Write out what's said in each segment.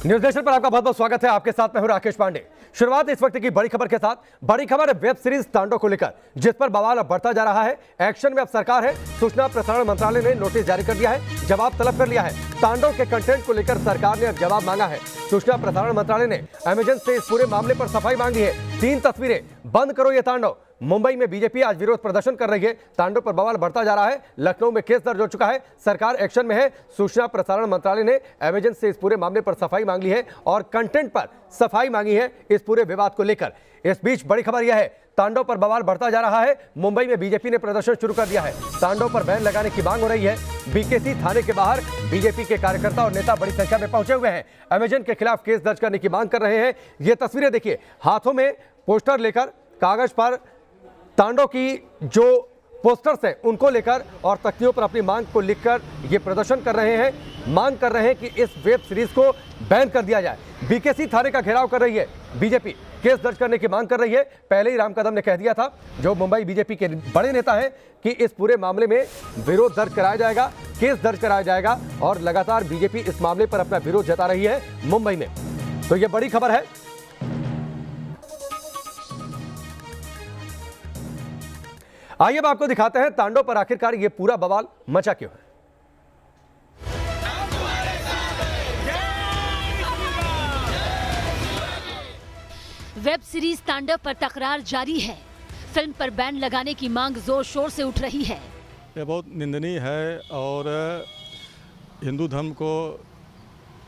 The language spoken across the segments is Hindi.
न्यूज नेशन पर आपका बहुत बहुत स्वागत है। आपके साथ मैं हूं राकेश पांडे। शुरुआत इस वक्त की बड़ी खबर के साथ। बड़ी खबर है वेब सीरीज तांडव को लेकर, जिस पर बवाल अब बढ़ता जा रहा है। एक्शन में अब सरकार है। सूचना प्रसारण मंत्रालय ने नोटिस जारी कर दिया है, जवाब तलब कर लिया है। तांडव के कंटेंट को लेकर सरकार ने अब जवाब मांगा है। सूचना प्रसारण मंत्रालय ने अमेजन से इस पूरे मामले पर सफाई मांगी है। 3 तस्वीरें, बंद करो ये तांडव। मुंबई में बीजेपी आज विरोध प्रदर्शन कर रही है। तांडव पर बवाल बढ़ता जा रहा है। लखनऊ में केस दर्ज हो चुका है। सरकार एक्शन में है। सूचना प्रसारण मंत्रालय ने अमेजन से इस पूरे मामले पर सफाई मांग ली है और कंटेंट पर सफाई मांगी है इस पूरे विवाद को लेकर। इस बीच बड़ी खबर यह है, तांडव पर बवाल बढ़ता जा रहा है। मुंबई में बीजेपी ने प्रदर्शन शुरू कर दिया है। तांडव पर बैन लगाने की मांग हो रही है। बीकेसी थाने के बाहर बीजेपी के कार्यकर्ता और नेता बड़ी संख्या में पहुंचे हुए हैं। अमेजन के खिलाफ केस दर्ज करने की मांग कर रहे हैं। ये तस्वीरें देखिए, हाथों में पोस्टर लेकर, कागज पर तांडव की जो पोस्टर्स हैं उनको लेकर और तख्तियों पर अपनी मांग को लिखकर ये प्रदर्शन कर रहे हैं। मांग कर रहे हैं कि इस वेब सीरीज को बैन कर दिया जाए। बीकेसी थाने का घेराव कर रही है बीजेपी, केस दर्ज करने की मांग कर रही है। पहले ही राम कदम ने कह दिया था, जो मुंबई बीजेपी के बड़े नेता हैं, कि इस पूरे मामले में विरोध दर्ज कराया जाएगा, केस दर्ज कराया जाएगा। और लगातार बीजेपी इस मामले पर अपना विरोध जता रही है मुंबई में। तो ये बड़ी खबर है। आइए अब आपको दिखाते हैं तांडव पर आखिरकार ये पूरा बवाल मचा क्यों है। वेब सीरीज तांडव पर तकरार जारी है। फिल्म पर बैन लगाने की मांग जोर शोर से उठ रही है। ये बहुत निंदनीय है और हिंदू धर्म को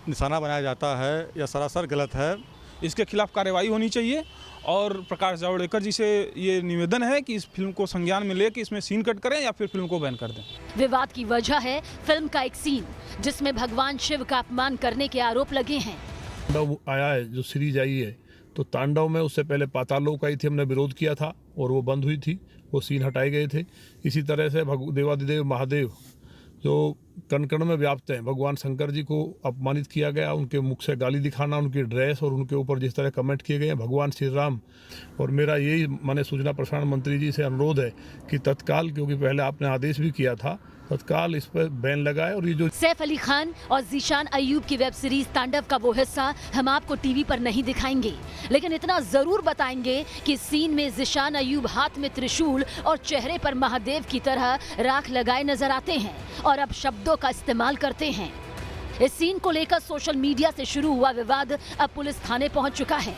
निशाना बनाया जाता है। यह सरासर गलत है। इसके खिलाफ कार्रवाई होनी चाहिए और प्रकाश जावड़ेकर जी से ये निवेदन है कि इस फिल्म को संज्ञान में लेकर इसमें सीन कट करें या फिर फिल्म को बैन कर दें। विवाद की वजह है फिल्म का एक सीन, जिसमें भगवान शिव का अपमान करने के आरोप लगे हैं। तांडव आया है, जो सीरीज आई है, तो तांडव में उससे पहले पाताल लोक आई थी, हमने विरोध किया था और वो बंद हुई थी, वो सीन हटाए गए थे। इसी तरह से देवादिदेव महादेव जो कण कण में व्याप्त हैं, भगवान शंकर जी को अपमानित किया गया, उनके मुख से गाली दिखाना, उनकी ड्रेस और उनके ऊपर जिस तरह कमेंट किए गए हैं, भगवान श्री राम। और मेरा यही माने सूचना प्रसारण मंत्री जी से अनुरोध है कि तत्काल, क्योंकि पहले आपने आदेश भी किया था, तत्काल इस पर बैन लगाए। और ये जो सैफ अली खान और जीशान अय्यूब की वेब सीरीज तांडव का वो हिस्सा हम आपको टीवी पर नहीं दिखाएंगे, लेकिन इतना जरूर बताएंगे कि सीन में जीशान अय्यूब हाथ में त्रिशूल और चेहरे पर महादेव की तरह राख लगाए नजर आते हैं और अब शब्दों का इस्तेमाल करते हैं। इस सीन को लेकर सोशल मीडिया से शुरू हुआ विवाद अब पुलिस थाने पहुंच चुका है।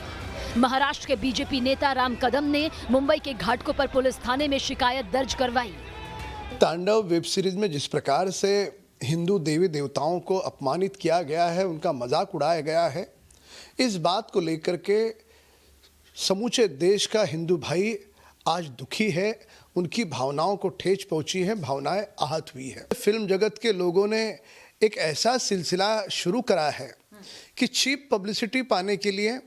महाराष्ट्र के बीजेपी नेता राम कदम ने मुंबई के घाटकोपर पर पुलिस थाने में शिकायत दर्ज करवाई। तांडव वेब सीरीज में जिस प्रकार से हिंदू देवी देवताओं को अपमानित किया गया है, उनका मजाक उड़ाया गया है, इस बात को लेकर के समूचे देश का हिंदू भाई आज दुखी है। उनकी भावनाओं को ठेस पहुंची है, भावनाएं आहत हुई है। फिल्म जगत के लोगों ने एक ऐसा सिलसिला शुरू करा है कि चीप पब्लिसिटी पाने के लिए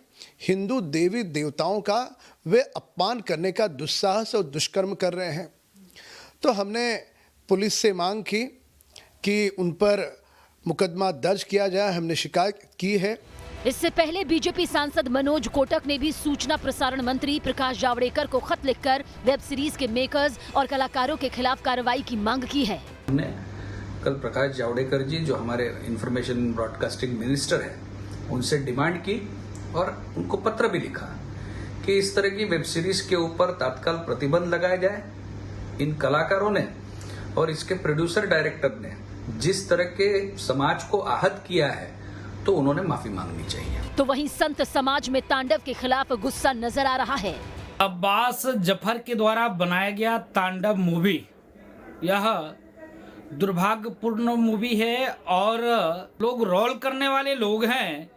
हिंदू देवी देवताओं का वे अपमान करने का दुस्साहस और दुष्कर्म कर रहे हैं। तो हमने पुलिस से मांग की कि उन पर मुकदमा दर्ज किया जाए। हमने शिकायत की है। इससे पहले बीजेपी सांसद मनोज कोटक ने भी सूचना प्रसारण मंत्री प्रकाश जावड़ेकर को खत लिखकर वेब सीरीज के मेकर्स और कलाकारों के खिलाफ कार्रवाई की मांग की है। हमने कल प्रकाश जावड़ेकर जी, जो हमारे इंफॉर्मेशन ब्रॉडकास्टिंग मिनिस्टर हैं, उनसे डिमांड की और उनको पत्र भी लिखा कि इस तरह की वेब सीरीज के ऊपर तत्काल प्रतिबंध लगाया जाए। इन कलाकारों ने और इसके प्रोड्यूसर डायरेक्टर ने जिस तरह के समाज को आहत किया है, तो उन्होंने माफी मांगनी चाहिए। तो वहीं संत समाज में तांडव के खिलाफ गुस्सा नजर आ रहा है। अब्बास जफर के द्वारा बनाया गया तांडव मूवी, यह दुर्भाग्यपूर्ण मूवी है और लोग रोल करने वाले लोग हैं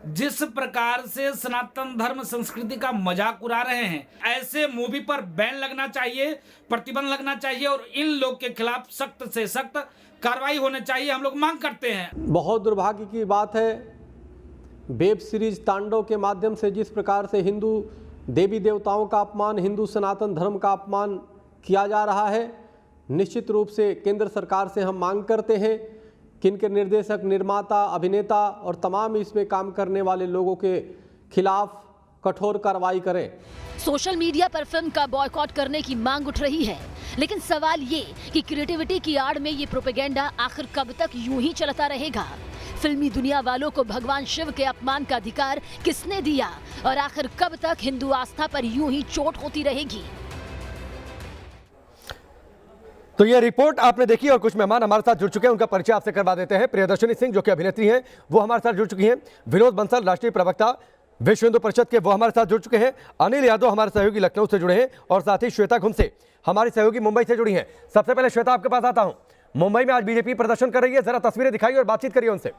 जिस प्रकार से सनातन धर्म संस्कृति का मजाक उड़ा रहे हैं। ऐसे मूवी पर बैन लगना चाहिए, प्रतिबंध लगना चाहिए और इन लोग के खिलाफ सख्त से सख्त कार्रवाई होनी चाहिए, हम लोग मांग करते हैं। बहुत दुर्भाग्य की बात है, वेब सीरीज तांडव के माध्यम से जिस प्रकार से हिंदू देवी देवताओं का अपमान, हिंदू सनातन धर्म का अपमान किया जा रहा है, निश्चित रूप से केंद्र सरकार से हम मांग करते हैं कि इनके निर्देशक, निर्माता, अभिनेता और तमाम इसमें काम करने वाले लोगों के खिलाफ कठोर कार्रवाई करें। सोशल मीडिया पर फिल्म का बॉयकॉट करने की मांग उठ रही है, लेकिन सवाल ये कि क्रिएटिविटी की आड़ में ये प्रोपेगेंडा आखिर कब तक यूं ही चलता रहेगा। फिल्मी दुनिया वालों को भगवान शिव के अपमान का अधिकार किसने दिया और आखिर कब तक हिंदू आस्था पर यूं ही चोट होती रहेगी? तो ये रिपोर्ट आपने देखी और कुछ मेहमान हमारे साथ जुड़ चुके हैं, उनका परिचय आपसे करवा देते हैं। प्रियदर्शनी सिंह जो कि अभिनेत्री हैं वो हमारे साथ जुड़ चुकी हैं। विनोद बंसल राष्ट्रीय प्रवक्ता विश्व हिंदू परिषद के वो हमारे साथ जुड़ चुके हैं। अनिल यादव हमारे सहयोगी लखनऊ से जुड़े हैं और साथ ही श्वेता घुमसे हमारी सहयोगी मुंबई से जुड़ी हैं। सबसे पहले श्वेता आपके पास आता हूं। मुंबई में आज बीजेपी प्रदर्शन कर रही है, जरा तस्वीरें दिखाइए और बातचीत करिए उनसे।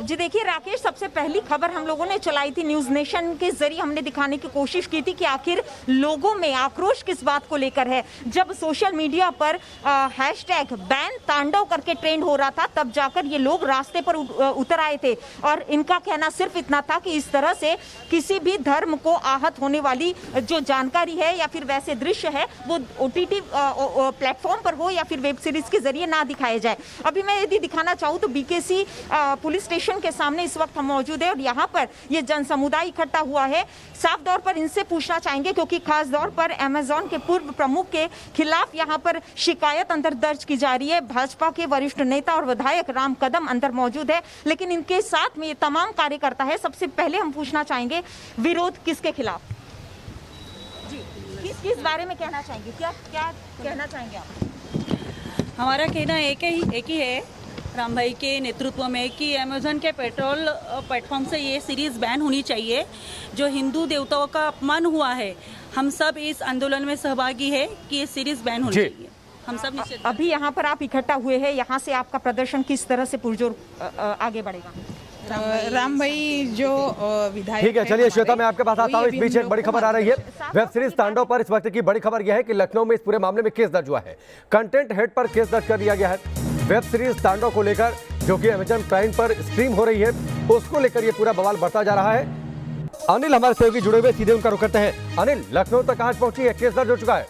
जी देखिए राकेश, सबसे पहली खबर हम लोगों ने चलाई थी न्यूज नेशन के जरिए, हमने दिखाने की कोशिश की थी कि आखिर लोगों में आक्रोश किस बात को लेकर है। जब सोशल मीडिया पर हैशटैग बैन तांडव करके ट्रेंड हो रहा था तब जाकर ये लोग रास्ते पर उतर आए थे और इनका कहना सिर्फ इतना था कि इस तरह से किसी भी धर्म को आहत होने वाली जो जानकारी है या फिर वैसे दृश्य है वो OTT प्लेटफॉर्म पर हो या फिर वेब सीरीज के जरिए ना दिखाया जाए। अभी मैं यदि दिखाना चाहूँ तो BKC पुलिस स्टेशन के सामने इस वक्त हम मौजूद है और यहाँ पर ये जन समुदाय इकट्ठा हुआ है। साफ तौर पर इनसे पूछना चाहेंगे क्योंकि खास तौर पर अमेज़न के पूर्व प्रमुख के खिलाफ यहाँ पर शिकायत अंदर दर्ज की जा रही है। भाजपा के वरिष्ठ नेता और विधायक राम कदम अंदर मौजूद है, लेकिन इनके साथ में ये तमाम कार्यकर्ता है। सबसे पहले हम पूछना चाहेंगे विरोध किसके खिलाफ? जी, किस बारे में कहना चाहेंगे, क्या कहना चाहेंगे आप? हमारा कहना एक ही है राम भाई के नेतृत्व में कि अमेज़न के पेट्रोल प्लेटफॉर्म से ये सीरीज़ बैन होनी चाहिए। जो हिंदू देवताओं का अपमान हुआ है, हम सब इस आंदोलन में सहभागी है कि ये सीरीज़ बैन होनी चाहिए। हम सब निश्चित। अभी यहाँ पर आप इकट्ठा हुए हैं, यहाँ से आपका प्रदर्शन किस तरह से पुरजोर आगे बढ़ेगा? राम भाई जो विधायक, ठीक है, चलिए श्वेता मैं आपके पास आता हूँ। इस बीच एक बड़ी खबर आ रही है वेब सीरीज तांडव पर। इस वक्त की बड़ी खबर यह है कि लखनऊ में इस पूरे मामले में केस दर्ज हुआ है। कंटेंट हेड पर केस दर्ज कर दिया गया है। वेब सीरीज तांडव को लेकर जो कि अमेज़न प्राइम पर स्ट्रीम हो रही है उसको लेकर ये पूरा बवाल बढ़ता जा रहा है। अनिल हमारे सहयोगी जुड़े हुए, सीधे उनका रुख करते हैं। अनिल, लखनऊ तक आज पहुंची है, केस दर्ज हो चुका है?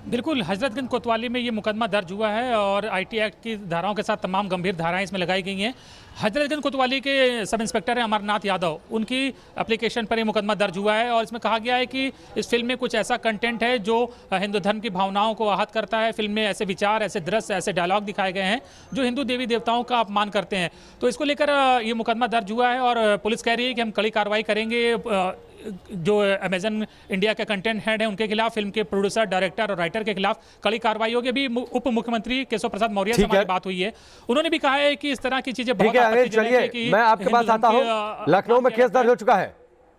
बिल्कुल, हजरतगंज कोतवाली में ये मुकदमा दर्ज हुआ है और IT एक्ट की धाराओं के साथ तमाम गंभीर धाराएं इसमें लगाई गई हैं। हजरतगंज कोतवाली के सब इंस्पेक्टर हैं अमरनाथ यादव, उनकी एप्लीकेशन पर ये मुकदमा दर्ज हुआ है और इसमें कहा गया है कि इस फिल्म में कुछ ऐसा कंटेंट है जो हिंदू धर्म की भावनाओं को आहत करता है। फिल्म में ऐसे विचार, ऐसे दृश्य, ऐसे डायलॉग दिखाए गए हैं जो हिंदू देवी देवताओं का अपमान करते हैं। तो इसको लेकर ये मुकदमा दर्ज हुआ है और पुलिस कह रही है कि हम कड़ी कार्रवाई करेंगे। जो अमेज़न इंडिया के कंटेंट हेड हैं उनके खिलाफ, फिल्म के प्रोड्यूसर, डायरेक्टर और राइटर के खिलाफ कड़ी कार्रवाई होगी। अभी उप मुख्यमंत्री केशव प्रसाद मौर्य से हमारी बात हुई है, उन्होंने भी कहा है कि इस तरह की चीजें बहुत आपत्तिजनक है कि मैं आपके पास आता हूं। लखनऊ में केस दर्ज हो चुका है।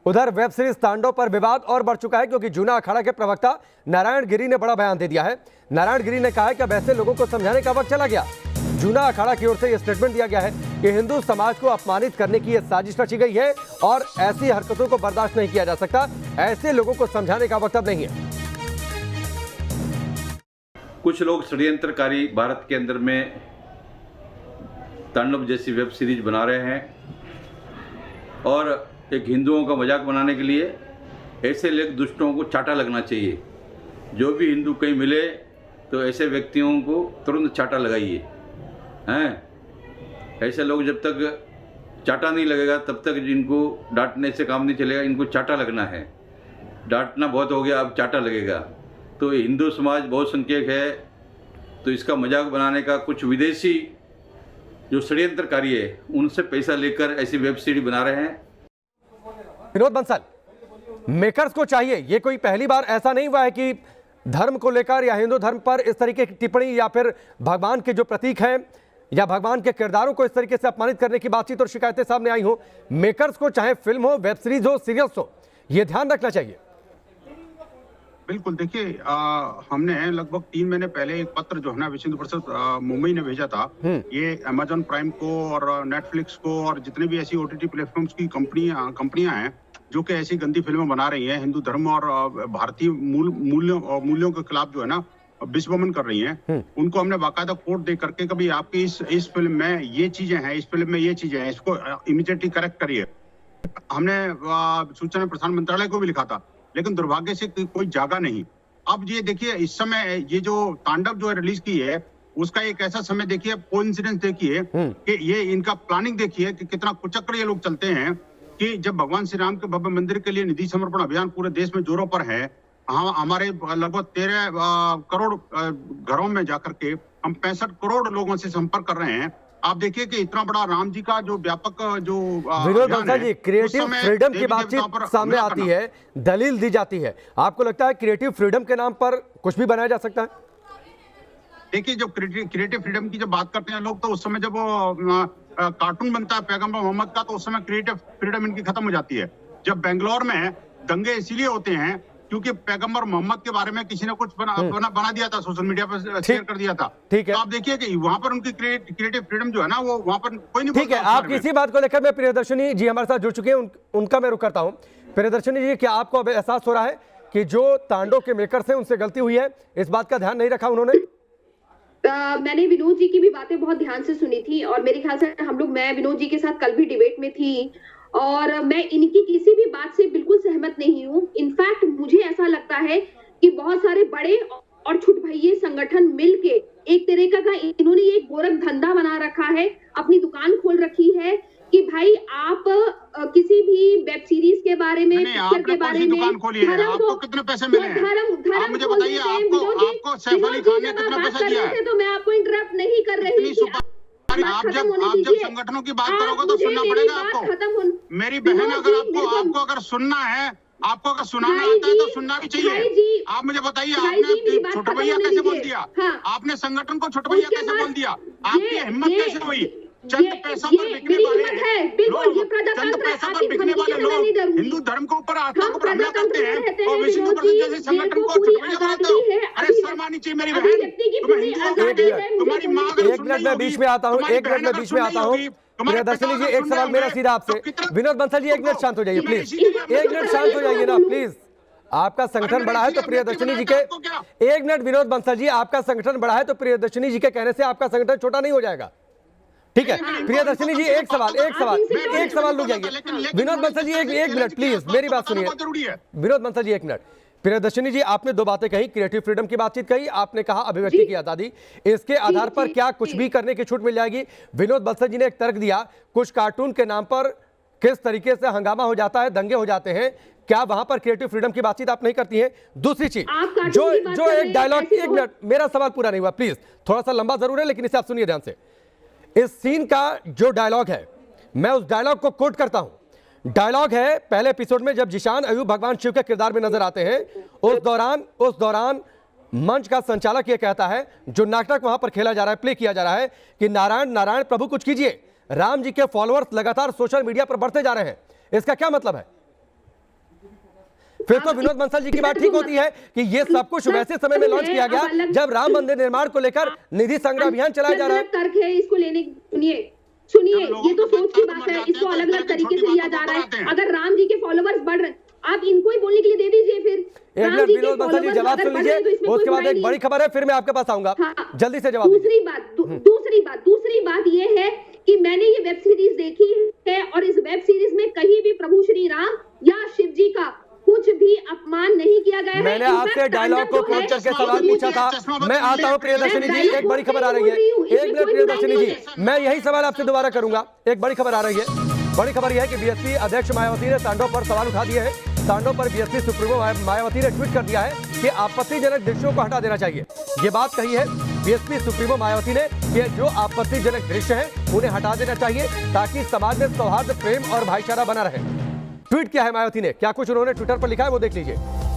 उधर वेब सीरीज तांडव पर विवाद और बढ़ चुका है क्योंकि जूना अखाड़ा के प्रवक्ता नारायण गिरी ने बड़ा बयान दे दिया है। नारायण गिरी ने कहा है कि अब ऐसे लोगों को समझाने का वक्त चला गया। जूना अखाड़ा की ओर से यह स्टेटमेंट दिया गया है कि हिंदू समाज को अपमानित करने की यह साजिश रची गई है और ऐसी हरकतों को बर्दाश्त नहीं किया जा सकता। ऐसे लोगों को समझाने का वक्त अब नहीं है। कुछ लोग षड्यंत्रकारी भारत के अंदर में तांडव जैसी वेब सीरीज बना रहे हैं और एक हिंदुओं का मजाक बनाने के लिए ऐसे लोग दुष्टों को चाटा लगना चाहिए। जो भी हिंदू कहीं मिले तो ऐसे व्यक्तियों को तुरंत चाटा लगाइए हैं। ऐसे लोग जब तक चाटा नहीं लगेगा तब तक इनको डांटने से काम नहीं चलेगा। इनको चाटा लगना है। डांटना बहुत हो गया, अब चाटा लगेगा। तो हिंदू समाज बहुसंख्यक है तो इसका मजाक बनाने का कुछ विदेशी जो षड्यंत्रकारी है उनसे पैसा लेकर ऐसी वेब सीरीज बना रहे हैं। विनोद बंसल, मेकर्स को चाहिए, ये कोई पहली बार ऐसा नहीं हुआ है कि धर्म को लेकर या हिंदू धर्म पर इस तरीके की टिप्पणी या फिर भगवान के जो प्रतीक हैं या भगवान के किरदारों को इस तरीके से अपमानित करने की बातचीत और शिकायतें सामने आई हो। मेकर्स को चाहे फिल्म हो, वेब सीरीज हो, सीरियल्स हो, ये ध्यान रखना चाहिए। बिल्कुल, देखिए हमने लगभग 3 महीने पहले एक पत्र जो है ना विश्व हिंदू परिषद मुंबई ने भेजा था। ये अमेज़न प्राइम को और नेटफ्लिक्स को और जितने भी ऐसी OTT प्लेटफॉर्म्स की कंपनियां हैं जो कि ऐसी गंदी फिल्में बना रही हैं, हिंदू धर्म और भारतीय मूल्यों के खिलाफ जो है ना विश्वमन कर रही हैं, उनको हमने बाकायदा कोड दे करके कभी आपकी इस फिल्म में ये चीजें हैं, इस फिल्म में ये चीजें हैं, इसको इमीडिएटली करेक्ट करिए। हमने सूचना प्रसारण मंत्रालय को भी लिखा था, लेकिन दुर्भाग्य से कोई जागा नहीं। अब ये देखिए इस समय ये जो तांडव जो रिलीज की है उसका एक ऐसा समय देखिए, कोइंसिडेंस देखिए कि ये इनका प्लानिंग देखिए कि कितना कुचक्र ये लोग चलते हैं कि जब भगवान श्री राम के भव्य मंदिर के लिए निधि समर्पण अभियान पूरे देश में जोरों पर है, हमारे लगभग 13 करोड़ घरों में जाकर के हम 65 करोड़ लोगों से संपर्क कर रहे हैं। आप देखिए कि इतना बड़ा राम जी का जो व्यापक जो विनोद बंसल जी, क्रिएटिव फ्रीडम की बातचीत सामने आती है, दलील दी जाती है, आपको लगता है क्रिएटिव फ्रीडम के नाम पर कुछ भी बनाया जा सकता है? देखिए, जो क्रिएटिव फ्रीडम की जब बात करते हैं लोग, तो उस समय जब वो कार्टून बनता है पैगंबर मोहम्मद का, तो उस समय क्रिएटिव फ्रीडम इनकी खत्म हो जाती है। जब बेंगलोर में दंगे इसीलिए होते हैं क्योंकि पैगंबर मोहम्मद के बारे में किसी ने कुछ बना दिया था, सोशल मीडिया पर शेयर कर दिया था। ठीक है, तो आप देखिए कि वहां पर उनकी क्रिएटिव फ्रीडम जो है ना, वो वहां पर कोई नहीं। ठीक है, आप इसी बात को लेकर मैं प्रियदर्शनी जी हमारे साथ जुड़ चुके हैं, उनका मैं रुख करता हूं। प्रियदर्शनी जी, क्या आपको अब एहसास हो रहा है कि जो तांडव के मेकर्स हैं उनसे गलती हुई है, इस बात का ध्यान नहीं रखा उन्होंने? मैंने विनोद जी की भी बातें बहुत ध्यान से सुनी थी और मेरे ख्याल से मैं विनोद जी के साथ कल भी डिबेट में थी और मैं इनकी किसी भी बात से बिल्कुल सहमत नहीं हूँ। इनफैक्ट मुझे ऐसा लगता है कि बहुत सारे बड़े और छुटभइये संगठन मिलके एक तरीका का इन्होंने एक गोरख धंधा बना रखा है, अपनी दुकान खोल रखी है कि भाई आप किसी भी वेब सीरीज के बारे में, पिक्चर के बारे में, आपको कितने पैसे मिले हैं? आप मुझे बताइए, आपको सैफ अली खान ने कितना पैसा दिया है? तो मैं आपको इंटरप्ट नहीं कर रही थी। आप जब संगठनों की बात करोगे तो सुनना पड़ेगा आपको। मेरी बहन, अगर आपको अगर सुनना है, आपको अगर सुनाना आता है तो सुनना भी चाहिए। आप मुझे बताइए, आपने छोटा भैया कैसे बोल दिया? आपने संगठन को छोटा भैया कैसे बोल दिया? आपकी हिम्मत कैसे हुई? चंद पैसों पर बिकने वाले लोग हिंदू धर्म के ऊपर, आस्था के ऊपर हमला करते हैं और विश्व हिंदू परिषद जैसे संगठन को छोटा भैया बनाते हो। अरे शर्म आनी चाहिए मेरी बहन, तुम्हें हिंदुओं, तुम्हारी माँ अगर एक मिनट में बीच में आता हूँ, एक मिनट में बीच में आता हूँ। प्रियदर्शनी जी, एक सवाल मेरा सीधा आपसे। विनोद बंसल जी, एक मिनट शांत हो जाइए प्लीज, एक मिनट शांत हो जाइए ना प्लीज। आपका संगठन बड़ा है तो प्रियदर्शनी जी के, एक मिनट विनोद बंसल जी, आपका संगठन बड़ा है तो प्रियदर्शनी जी के कहने से आपका संगठन छोटा नहीं हो जाएगा। ठीक है प्रियदर्शनी जी, एक सवाल रुक जाइए। विनोद बंसल जी, एक मिनट प्लीज, मेरी बात सुनिए। विनोद बंसल जी, एक मिनट। प्रियदर्शनी जी, आपने दो बातें कही, क्रिएटिव फ्रीडम की बातचीत कही, आपने कहा अभिव्यक्ति की आजादी, इसके आधार पर क्या कुछ भी करने की छूट मिल जाएगी? विनोद बंसल जी ने एक तर्क दिया, कुछ कार्टून के नाम पर किस तरीके से हंगामा हो जाता है, दंगे हो जाते हैं, क्या वहां पर क्रिएटिव फ्रीडम की बातचीत आप नहीं करती हैं? दूसरी चीज, जो एक डायलॉग, एक मिनट, मेरा सवाल पूरा नहीं हुआ प्लीज, थोड़ा सा लंबा जरूर है लेकिन इसे आप सुनिए ध्यान से। इस सीन का जो डायलॉग है, मैं उस डायलॉग को कोट करता हूं। डायलॉग है पहले एपिसोड में जब जिशान अयूब भगवान शिव के किरदार में नजर आते हैं, उस दौरान मंच का संचालक यह कहता है, जो नाटक वहां पर खेला जा रहा है, प्ले किया जा रहा है कि नारायण नारायण प्रभु कुछ कीजिए। राम जी के फॉलोअर्स लगातार सोशल मीडिया पर बढ़ते जा रहे हैं, इसका क्या मतलब है? फिर तो विनोद बंसल जी की बात ठीक होती है कि ये सब कुछ वैसे समय में लॉन्च किया गया जब राम मंदिर निर्माण को लेकर निधि संग्रह अभियान चलाया जा रहा है। तर्क है, इसको लेने, सुनिए, ये तो सोच की बात है, इसको अलग अलग तरीके से लिया जा रहा है। अगर राम जी के फॉलोवर्स बढ़ रहे, आप इनको ही बोलने के लिए दे दीजिए। फिर एक मिनट विनोद बंसल जी जवाब सुन लीजिए, उसके बाद एक बड़ी खबर है, फिर मैं आपके पास आऊंगा, जल्दी से जवाब। दूसरी बात ये है कि मैंने ये वेब सीरीज देखी है और इस वेब सीरीज में कहीं भी प्रभु श्री राम या शिव जी का कुछ भी अपमान नहीं किया गया है। मैंने आपसे डायलॉग को कोट करके सवाल पूछा था। मैं आता हूं प्रियदर्शनी जी, एक बड़ी खबर आ रही है, एक मिनट प्रियदर्शनी जी, मैं यही सवाल आपसे दोबारा करूंगा। एक बड़ी खबर आ रही है, बड़ी खबर यह है कि बीएसपी अध्यक्ष मायावती ने तांडव पर सवाल उठा दिए हैं। तांडव पर बीएसपी सुप्रीमो मायावती ने ट्वीट कर दिया है कि आपत्तिजनक दृश्यों को हटा देना चाहिए। ये बात कही है बीएसपी सुप्रीमो मायावती ने कि जो आपत्तिजनक दृश्य हैं उन्हें हटा देना चाहिए ताकि समाज में सौहार्द, प्रेम और भाईचारा बना रहे। ट्वीट किया है मायावती ने, क्या कुछ उन्होंने ट्विटर पर लिखा है वो देख लीजिए।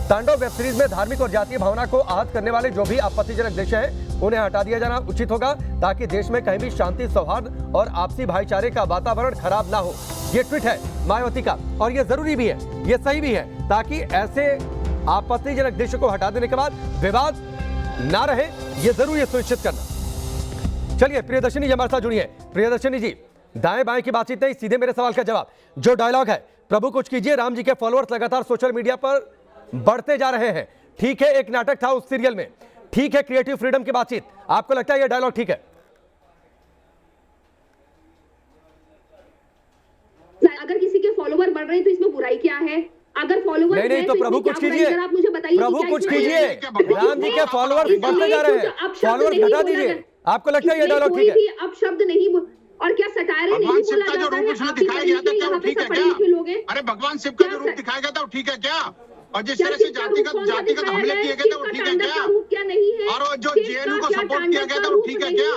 तांडव वेब सीरीज में धार्मिक और जातीय भावना को आहत करने वाले जो भी आपत्तिजनक दृश्य हैं उन्हें हटा दिया जाना उचित होगा ताकि देश में कहीं भी शांति, सौहार्द और आपसी भाईचारे का वातावरण खराब ना हो। ये ट्वीट है मायावती का और ये जरूरी भी है, ये सही भी है, ताकि ऐसे आपत्तिजनक दृश्य को हटा देने के बाद विवाद ना रहे, ये जरूर ये सुनिश्चित करना। चलिए प्रियदर्शनी जी हमारे साथ जुड़ी है। प्रियदर्शनी जी, दाएं बाएं की बातचीत नहीं, सीधे मेरे सवाल का जवाब। जो डायलॉग है, प्रभु कुछ कीजिए, राम जी के फॉलोअर्स लगातार सोशल मीडिया पर बढ़ते जा रहे हैं, ठीक है, एक नाटक था उस सीरियल में, ठीक है, क्रिएटिव फ्रीडम की बातचीत, आपको लगता है यह डायलॉग ठीक है? अगर किसी के फॉलोवर बढ़ रहे हैं तो इसमें बुराई क्या है? अगर फॉलोवर नहीं तो प्रभु कुछ कीजिए, आप मुझे बताइए, प्रभु कुछ कीजिए, राम जी के फॉलोअर्स बढ़ते जा रहे हैं, फॉलोअर्स घटा दीजिए, आपको लगता है यह डायलॉग ठीक है? अब शब्द नहीं और क्या सटायरे नहीं भगवान शिव बोला का जो जाता रूप है? उसमें आपकी दिखाया गया था तरीके क्या वो यहाँ पे ठीक है सब पढ़े लिखे लोग क्या? हैं। अरे भगवान शिव का जो रूप दिखाया गया था वो ठीक है क्या? और जिस तरह से जातिगत हमले किए गए थे वो ठीक है क्या? क्या नहीं है? और जो जेएनयू को सपोर्ट किया गया था वो ठीक है क्या?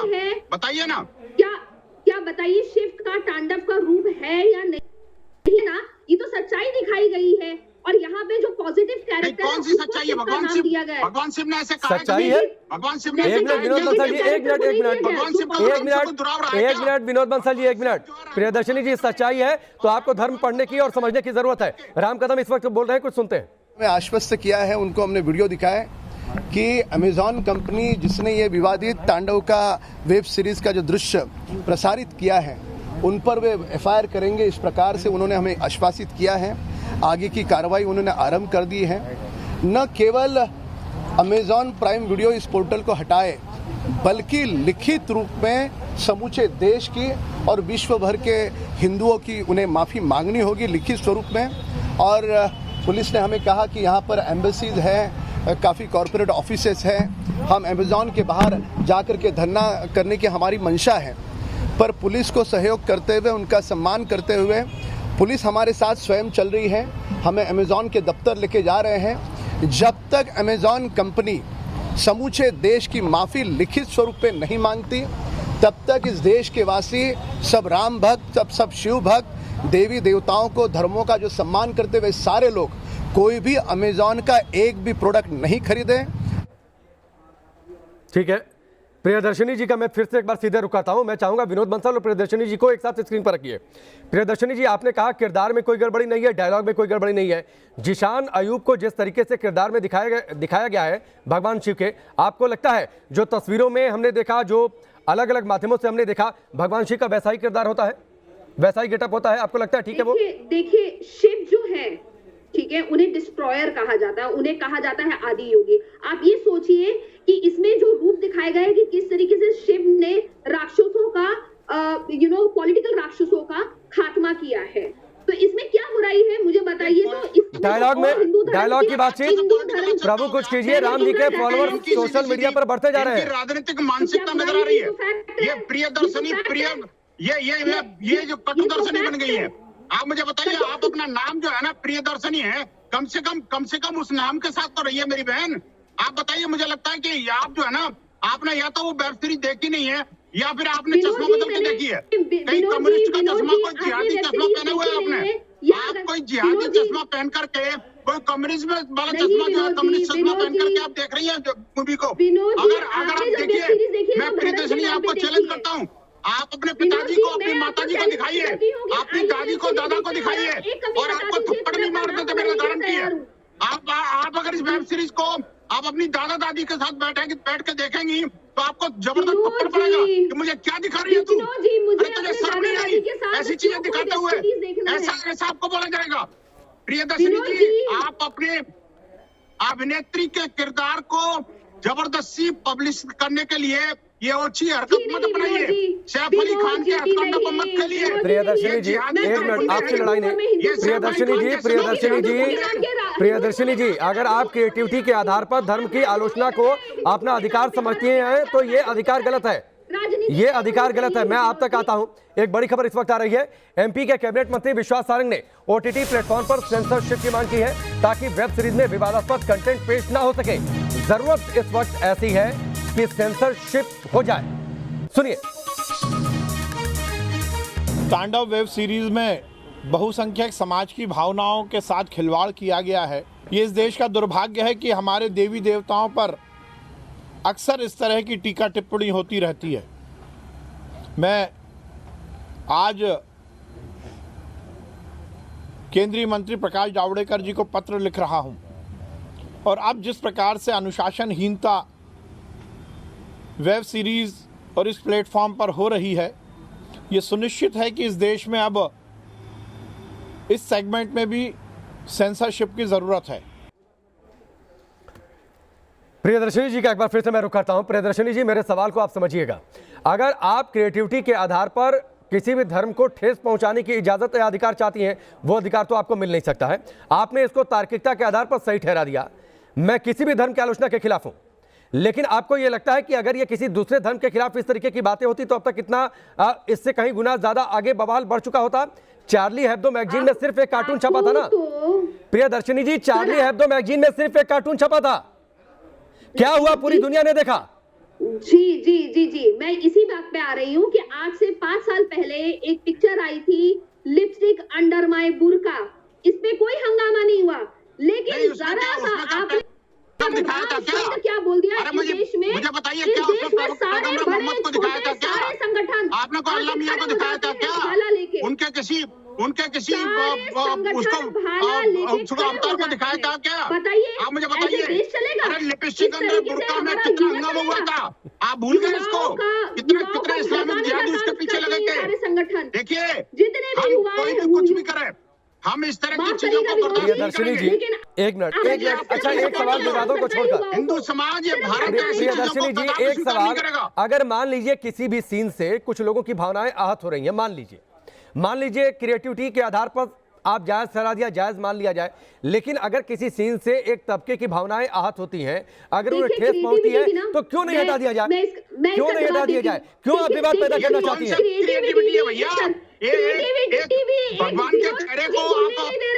बताइए ना। क्या बताइए, शिव का तांडव का रूप है या नहीं ना? ये तो सच्चाई दिखाई गई है। और यहाँ पे जो पॉजिटिव कैरेक्टर कौन सी सच्चाई है? भगवान शिव ने ऐसे कहा सच्चाई है? भगवान शिव ने एक मिनट विनोद बंसल जी, एक मिनट विनोद बंसल जी, एक मिनट। प्रियदर्शनी जी, सच्चाई है तो आपको धर्म पढ़ने की और समझने की जरूरत है। राम कदम इस वक्त बोल रहे हैं, कुछ सुनते हैं। में आश्वस्त किया है, उनको हमने वीडियो दिखाया कि अमेजॉन कंपनी जिसने ये विवादित तांडव का वेब सीरीज का जो दृश्य प्रसारित किया है उन पर वे एफआईआर करेंगे, इस प्रकार से उन्होंने हमें आश्वासित किया है। आगे की कार्रवाई उन्होंने आरंभ कर दी है। न केवल अमेजॉन प्राइम वीडियो इस पोर्टल को हटाए, बल्कि लिखित रूप में समूचे देश की और विश्व भर के हिंदुओं की उन्हें माफ़ी मांगनी होगी लिखित स्वरूप में। और पुलिस ने हमें कहा कि यहाँ पर एम्बेसीज है, काफ़ी कॉरपोरेट ऑफिसेस हैं, हम अमेजॉन के बाहर जाकर के धरना करने की हमारी मंशा है। पर पुलिस को सहयोग करते हुए, उनका सम्मान करते हुए पुलिस हमारे साथ स्वयं चल रही है। हमें अमेजॉन के दफ्तर लेके जा रहे हैं। जब तक अमेजॉन कंपनी समूचे देश की माफ़ी लिखित स्वरूप पे नहीं मांगती, तब तक इस देश के वासी, सब राम भक्त, सब शिव भक्त, देवी देवताओं को, धर्मों का जो सम्मान करते हुए सारे लोग, कोई भी अमेजॉन का एक भी प्रोडक्ट नहीं खरीदे। ठीक है, प्रियदर्शनी जी का मैं फिर से एक बार सीधे रुक करता हूं। मैं चाहूंगा विनोद बंसल और प्रियदर्शनी जी को एक साथ स्क्रीन पर रखिए। प्रियदर्शनी जी, आपने कहा किरदार में कोई गड़बड़ी नहीं है, डायलॉग में कोई गड़बड़ी नहीं है। जिशान अयूब को जिस तरीके से किरदार में दिखाया गया है भगवान शिव के, आपको लगता है जो तस्वीरों में हमने देखा, जो अलग अलग माध्यमों से हमने देखा, भगवान शिव का वैसा ही किरदार होता है, वैसा ही गेटअप होता है? आपको लगता है ठीक है वो? देखिए, शिव जो है, ठीक है, उन्हें डिस्ट्रॉयर कहा जाता है, उन्हें कहा जाता है आदि योगी। आप ये सोचिए कि इसमें जो रूप दिखाया गया है कि किस तरीके से शिव ने राक्षसों का पॉलिटिकल राक्षसों का खात्मा किया है, तो इसमें क्या बुराई है मुझे बताइए। तो डायलॉग की बातचीत, प्रभु कुछ कीजिए। राम जी के फॉलोअर्स सोशल मीडिया पर बढ़ते जा रहे हैं। राजनीतिक मानसिकता नजर आ रही है। ये प्रियदर्शनी ये जो पटदर्शनी बन गई है। आप मुझे बताइए, आप अपना नाम जो है ना प्रियदर्शनी है, कम से कम उस नाम के साथ तो रहिए मेरी बहन। आप बताइए, मुझे लगता है कि आप जो है ना, आपने या तो वो वेब सीरीज देखी नहीं है या फिर आपने चश्मा बदल के देखी है। कहीं कम्युनिस्ट का चश्मा, कोई जिहादी चश्मा पहने हुए आपने। आप कोई जिहादी चश्मा पहन करके, कोई कम्युनिस्ट वाला चश्मा जो है, कम्युनिस्ट चश्मा पहन करके आप देख रही है मूवी को। अगर आप देखिए, मैं प्रियदर्शनी आपको चैलेंज करता हूँ, आप अपने पिताजी को, अपनी माताजी को दिखाइए, अपनी दादी को, दादा को दिखाइए, और आपको थप्पड़ नहीं मारते थे, मेरा गारंटी है। आप अगर इस वेब सीरीज को आप अपनी दादा दादी के साथ बैठ के देखेंगी तो आपको जबरदस्त थप्पड़ पड़ेगा कि मुझे क्या दिखा रही है तू, अरे तुझे शर्म नहीं आई ऐसी चीजें दिखाते हुए? ऐसा आपको बोला जाएगा? प्रियदर्शनी जी, आप अपने अभिनेत्री के किरदार को जबरदस्ती पब्लिश करने के लिए ये अच्छी हरकत मत अपनाइए। सैफ अली खान के हथकंडों को मत खेलिए। प्रियदर्शनी जी, एक मिनट, आपकी लड़ाई नहीं। प्रियदर्शनी जी, अगर आप क्रिएटिविटी के आधार पर धर्म की आलोचना को अपना अधिकार समझती हैं तो ये अधिकार गलत है, ये अधिकार गलत है। मैं आप तक आता हूं। एक बड़ी खबर इस वक्त आ रही है। एमपी के कैबिनेट मंत्री विश्वास सारंग ने ओटीटी प्लेटफॉर्म पर सेंसरशिप की मांग की है ताकि वेब सीरीज में विवादास्पद कंटेंट पेश ना हो सके। जरूरत इस वक्त ऐसी है कि सेंसरशिप हो जाए। सुनिए। तांडव वेब सीरीज में बहुसंख्यक समाज की भावनाओं के साथ खिलवाड़ किया गया है। ये इस देश का दुर्भाग्य है कि हमारे देवी देवताओं पर अक्सर इस तरह की टीका टिप्पणी होती रहती है। मैं आज केंद्रीय मंत्री प्रकाश जावड़ेकर जी को पत्र लिख रहा हूं, और अब जिस प्रकार से अनुशासनहीनता वेब सीरीज और इस प्लेटफॉर्म पर हो रही है, ये सुनिश्चित है कि इस देश में अब इस सेगमेंट में भी सेंसरशिप की जरूरत है। प्रियदर्शनी जी का एक बार फिर से मैं रुक करता हूं। प्रियदर्शनी जी, मेरे सवाल को आप समझिएगा। अगर आप क्रिएटिविटी के आधार पर किसी भी धर्म को ठेस पहुंचाने की इजाजत या अधिकार चाहती हैं, वो अधिकार तो आपको मिल नहीं सकता है। आपने इसको तार्किकता के आधार पर सही ठहरा दिया। मैं किसी भी धर्म की आलोचना के खिलाफ हूं, लेकिन आपको यह लगता है कि अगर ये किसी दूसरे धर्म के खिलाफ इस तरीके की बातें होती तो अब तक कितना इससे कहीं गुना ज्यादा आगे बवाल बढ़ चुका होता। चार्ली हेब्दो मैगजीन में सिर्फ एक कार्टून छपा था ना प्रियदर्शनी जी, चार्ली हेब्दो मैगजीन में सिर्फ एक कार्टून छपा था, क्या हुआ पूरी दुनिया ने देखा। जी जी जी जी, मैं इसी बात पे आ रही हूँ कि आज से 5 साल पहले एक पिक्चर आई थी लिपस्टिक अंडर माय बुर्का, इसमें कोई हंगामा नहीं हुआ, लेकिन जरा सा आपने क्या बोल दिया इस देश में, मुझे बताइए इस क्या देश में सारे बड़े छोटे सारे संगठन आपने को अल्लाह मियां को दिखाया था क्या? उनके किसी उसको अवतार को दिखाया था क्या? बताइए, आप मुझे बताइए। देश चलेगा? अरे लिपस्टिक अंदर बुर्का में कितना हंगामा हुआ था, आप भूल गए इसको? कितने इस्लामिक जिहादी उसके पीछे लगे थे। संगठन देखिए, जितने भी हुआ कोई भी कुछ भी करे, हम इस तरह की चीजों को बर्दाश्त नहीं प्रियदर्शनी जी करेंगे। एक मिनट, अच्छा एक सवाल विवादों को छोड़कर, हिंदू समाज ये भारत के ऐसी चीजों प्रियदर्शनी को जी बर्दाश्त एक स्वीकार नहीं सवाल, करेगा। अगर मान लीजिए किसी भी सीन से कुछ लोगों की भावनाएं आहत हो रही हैं, मान लीजिए क्रिएटिविटी के आधार पर आप जायज ठहरा दिया, जायज मान लिया जाए, लेकिन अगर किसी सीन से एक तबके की भावनाएं आहत होती हैं, अगर उन्हें ठेस पहुंचती है तो क्यों नहीं हटा दिया जाए, क्यों नहीं हटा दिया जाए, क्यों आप विवाद पैदा करना चाहती हैं? क्रिएटिविटी है भैया, भगवान के चेहरे को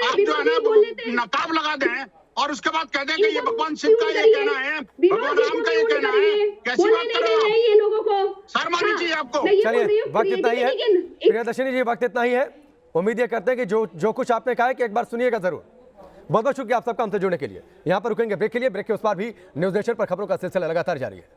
आप जो है ना नकाब लगा दें और उसके बाद कह दें कि ये भगवान शिव का ये कहना है, भगवान राम का ये कहना है, कैसी बात कर रहे हो ये लोगों को? शर्म आनी चाहिए आपको। चलिए वक्त इतना ही है प्रियदर्शनी जी, वक्त इतना ही है। उम्मीद ये करते हैं कि जो कुछ आपने कहा है कि एक बार सुनिएगा जरूर। बहुत बहुत शुक्रिया आप सबका हमसे जुड़ने के लिए। यहां पर रुकेंगे ब्रेक के लिए, ब्रेक के उस पार भी न्यूज़ नेशन पर खबरों का सिलसिला लगातार जारी है।